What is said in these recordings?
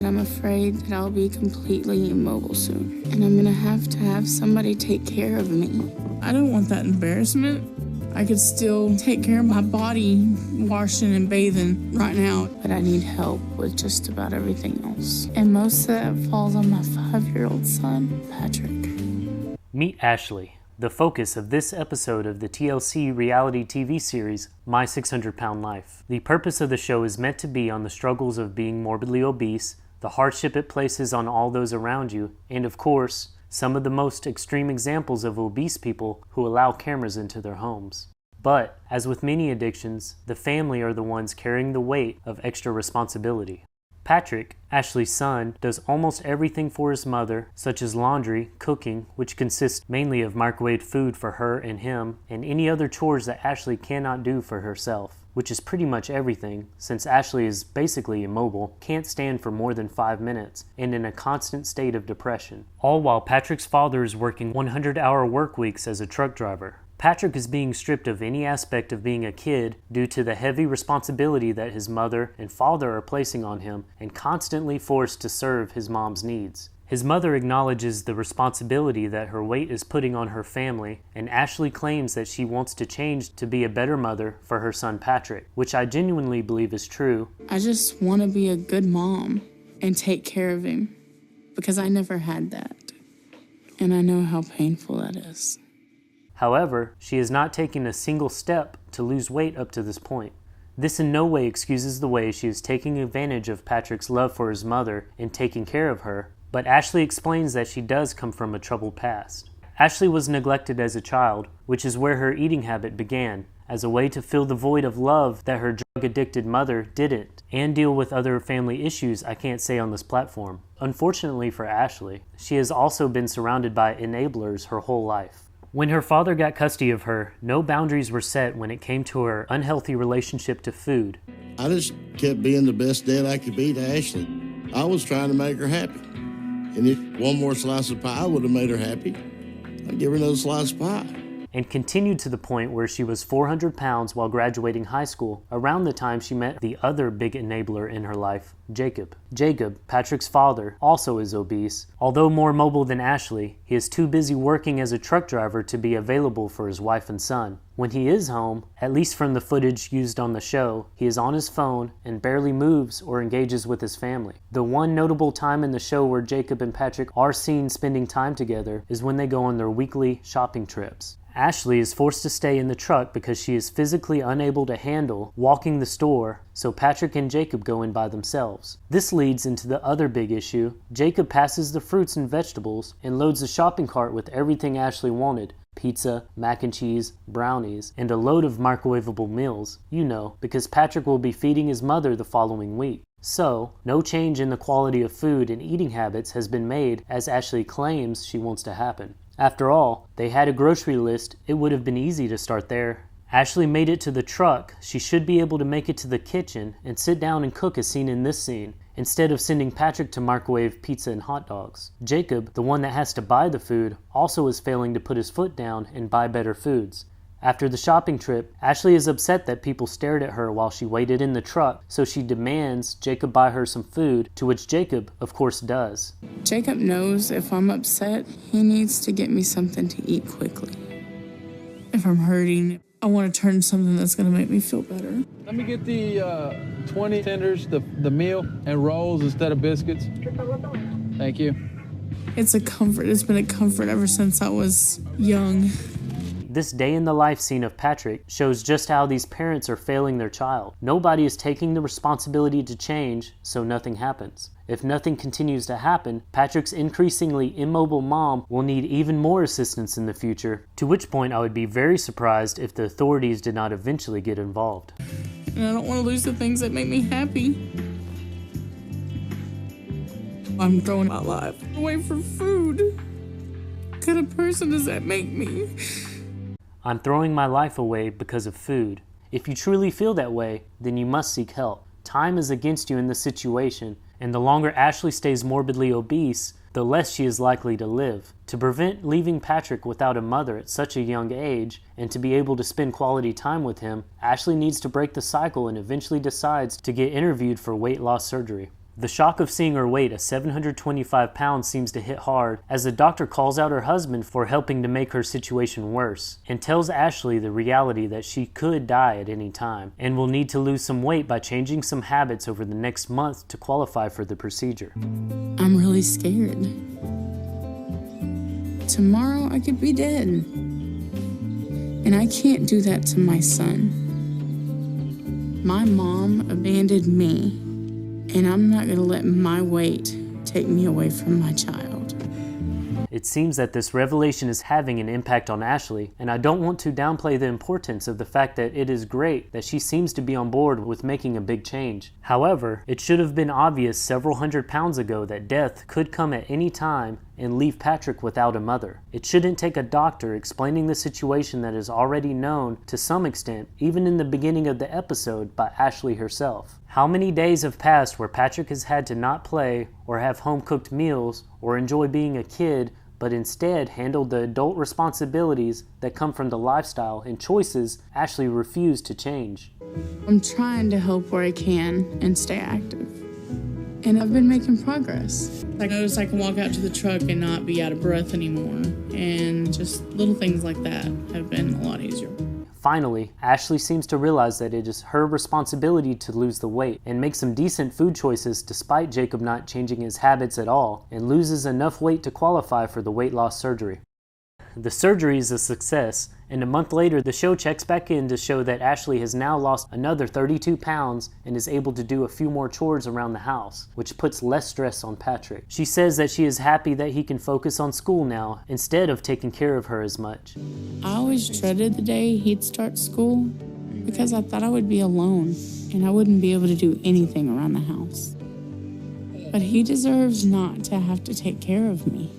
I'm afraid that I'll be completely immobile soon, and I'm gonna have to have somebody take care of me. I don't want that embarrassment. I could still take care of my body, washing and bathing right now, but I need help with just about everything else. And most of that falls on my 5-year-old son, Patrick. Meet Ashley, the focus of this episode of the TLC reality TV series, My 600 Pound Life. The purpose of the show is meant to be on the struggles of being morbidly obese, the hardship it places on all those around you, and of course, some of the most extreme examples of obese people who allow cameras into their homes. But, as with many addictions, the family are the ones carrying the weight of extra responsibility. Patrick, Ashley's son, does almost everything for his mother, such as laundry, cooking, which consists mainly of microwaved food for her and him, and any other chores that Ashley cannot do for herself, which is pretty much everything, since Ashley is basically immobile, can't stand for more than 5 minutes, and in a constant state of depression. All while Patrick's father is working 100-hour work weeks as a truck driver. Patrick is being stripped of any aspect of being a kid due to the heavy responsibility that his mother and father are placing on him, and constantly forced to serve his mom's needs. His mother acknowledges the responsibility that her weight is putting on her family, and Ashley claims that she wants to change to be a better mother for her son Patrick, which I genuinely believe is true. I just want to be a good mom and take care of him, because I never had that. And I know how painful that is. However, she has not taken a single step to lose weight up to this point. This in no way excuses the way she is taking advantage of Patrick's love for his mother and taking care of her, but Ashley explains that she does come from a troubled past. Ashley was neglected as a child, which is where her eating habit began, as a way to fill the void of love that her drug-addicted mother didn't, and deal with other family issues I can't say on this platform. Unfortunately for Ashley, she has also been surrounded by enablers her whole life. When her father got custody of her, no boundaries were set when it came to her unhealthy relationship to food. I just kept being the best dad I could be to Ashley. I was trying to make her happy. And if one more slice of pie would have made her happy, I'd give her another slice of pie. And continued to the point where she was 400 pounds while graduating high school, around the time she met the other big enabler in her life, Jacob. Jacob, Patrick's father, also is obese. Although more mobile than Ashley, he is too busy working as a truck driver to be available for his wife and son. When he is home, at least from the footage used on the show, he is on his phone and barely moves or engages with his family. The one notable time in the show where Jacob and Patrick are seen spending time together is when they go on their weekly shopping trips. Ashley is forced to stay in the truck because she is physically unable to handle walking the store, so Patrick and Jacob go in by themselves. This leads into the other big issue. Jacob passes the fruits and vegetables and loads the shopping cart with everything Ashley wanted. Pizza, mac and cheese, brownies, and a load of microwavable meals, because Patrick will be feeding his mother the following week. So, no change in the quality of food and eating habits has been made as Ashley claims she wants to happen. After all, they had a grocery list, it would have been easy to start there. Ashley made it to the truck, she should be able to make it to the kitchen and sit down and cook as seen in this scene, instead of sending Patrick to microwave pizza and hot dogs. Jacob, the one that has to buy the food, also is failing to put his foot down and buy better foods. After the shopping trip, Ashley is upset that people stared at her while she waited in the truck, so she demands Jacob buy her some food, to which Jacob, of course, does. Jacob knows if I'm upset, he needs to get me something to eat quickly. If I'm hurting, I want to turn something that's going to make me feel better. Let me get the 20 tenders, the meal, and rolls instead of biscuits. Thank you. It's a comfort. It's been a comfort ever since I was young. This day in the life scene of Patrick shows just how these parents are failing their child. Nobody is taking the responsibility to change, so nothing happens. If nothing continues to happen, Patrick's increasingly immobile mom will need even more assistance in the future, to which point I would be very surprised if the authorities did not eventually get involved. And I don't want to lose the things that make me happy. I'm throwing my life away for food. What kind of person does that make me? I'm throwing my life away because of food. If you truly feel that way, then you must seek help. Time is against you in this situation, and the longer Ashley stays morbidly obese, the less she is likely to live. To prevent leaving Patrick without a mother at such a young age, and to be able to spend quality time with him, Ashley needs to break the cycle and eventually decides to get interviewed for weight loss surgery. The shock of seeing her weight at 725 pounds seems to hit hard as the doctor calls out her husband for helping to make her situation worse and tells Ashley the reality that she could die at any time and will need to lose some weight by changing some habits over the next month to qualify for the procedure. I'm really scared. Tomorrow I could be dead. And I can't do that to my son. My mom abandoned me. And I'm not going to let my weight take me away from my child. It seems that this revelation is having an impact on Ashley, and I don't want to downplay the importance of the fact that it is great that she seems to be on board with making a big change. However, it should have been obvious several hundred pounds ago that death could come at any time and leave Patrick without a mother. It shouldn't take a doctor explaining the situation that is already known to some extent, even in the beginning of the episode, by Ashley herself. How many days have passed where Patrick has had to not play or have home-cooked meals or enjoy being a kid, but instead handled the adult responsibilities that come from the lifestyle and choices Ashley refused to change. I'm trying to help where I can and stay active. And I've been making progress. I notice I can walk out to the truck and not be out of breath anymore. And just little things like that have been a lot easier. Finally, Ashley seems to realize that it is her responsibility to lose the weight and make some decent food choices despite Jacob not changing his habits at all, and loses enough weight to qualify for the weight loss surgery. The surgery is a success, and a month later the show checks back in to show that Ashley has now lost another 32 pounds and is able to do a few more chores around the house, which puts less stress on Patrick. She says that she is happy that he can focus on school now instead of taking care of her as much. I always dreaded the day he'd start school because I thought I would be alone and I wouldn't be able to do anything around the house. But he deserves not to have to take care of me.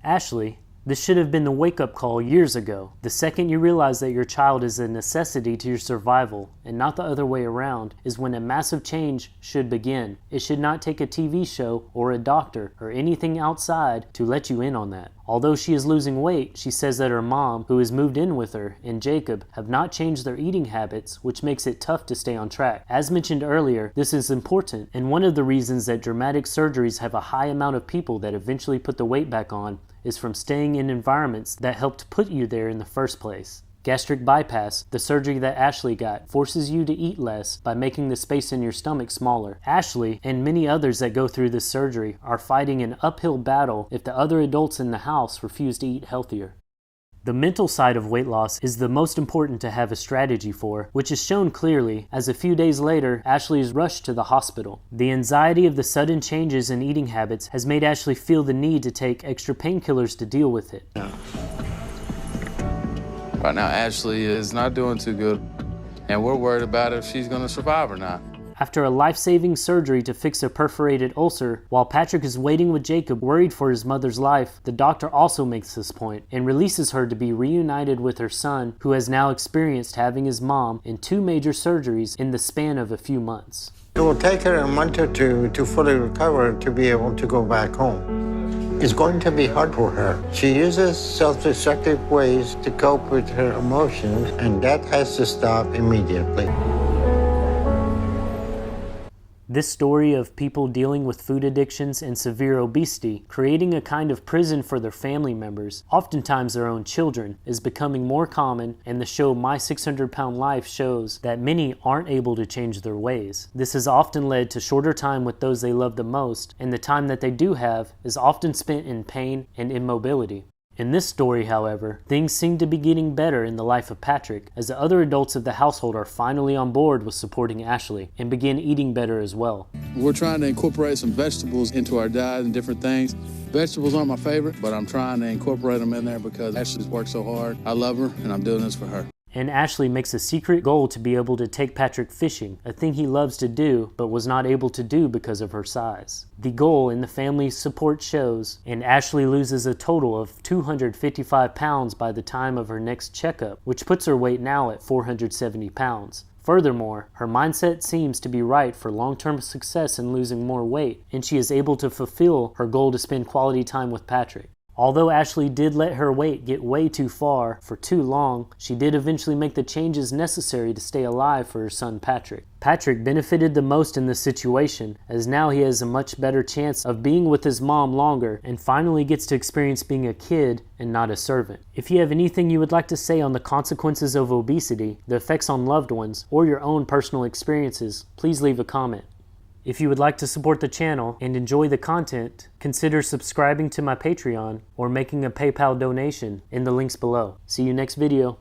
Ashley, this should have been the wake-up call years ago. The second you realize that your child is a necessity to your survival and not the other way around is when a massive change should begin. It should not take a TV show or a doctor or anything outside to let you in on that. Although she is losing weight, she says that her mom, who has moved in with her, and Jacob have not changed their eating habits, which makes it tough to stay on track. As mentioned earlier, this is important, and one of the reasons that dramatic surgeries have a high amount of people that eventually put the weight back on is from staying in environments that helped put you there in the first place. Gastric bypass, the surgery that Ashley got, forces you to eat less by making the space in your stomach smaller. Ashley, and many others that go through this surgery, are fighting an uphill battle if the other adults in the house refuse to eat healthier. The mental side of weight loss is the most important to have a strategy for, which is shown clearly as a few days later, Ashley is rushed to the hospital. The anxiety of the sudden changes in eating habits has made Ashley feel the need to take extra painkillers to deal with it. Right now, Ashley is not doing too good, and we're worried about if she's going to survive or not. After a life-saving surgery to fix a perforated ulcer, while Patrick is waiting with Jacob, worried for his mother's life, the doctor also makes this point and releases her to be reunited with her son, who has now experienced having his mom in 2 major surgeries in the span of a few months. It will take her a month or two to fully recover to be able to go back home. It's going to be hard for her. She uses self-destructive ways to cope with her emotions, and that has to stop immediately. This story of people dealing with food addictions and severe obesity, creating a kind of prison for their family members, oftentimes their own children, is becoming more common, and the show My 600 Pound Life shows that many aren't able to change their ways. This has often led to shorter time with those they love the most, and the time that they do have is often spent in pain and immobility. In this story, however, things seem to be getting better in the life of Patrick, as the other adults of the household are finally on board with supporting Ashley and begin eating better as well. We're trying to incorporate some vegetables into our diet and different things. Vegetables aren't my favorite, but I'm trying to incorporate them in there because Ashley's worked so hard. I love her, and I'm doing this for her. And Ashley makes a secret goal to be able to take Patrick fishing, a thing he loves to do but was not able to do because of her size. The goal in the family support shows, and Ashley loses a total of 255 pounds by the time of her next checkup, which puts her weight now at 470 pounds. Furthermore, her mindset seems to be right for long-term success in losing more weight, and she is able to fulfill her goal to spend quality time with Patrick. Although Ashley did let her weight get way too far for too long, she did eventually make the changes necessary to stay alive for her son Patrick. Patrick benefited the most in this situation, as now he has a much better chance of being with his mom longer and finally gets to experience being a kid and not a servant. If you have anything you would like to say on the consequences of obesity, the effects on loved ones, or your own personal experiences, please leave a comment. If you would like to support the channel and enjoy the content, consider subscribing to my Patreon or making a PayPal donation in the links below. See you next video.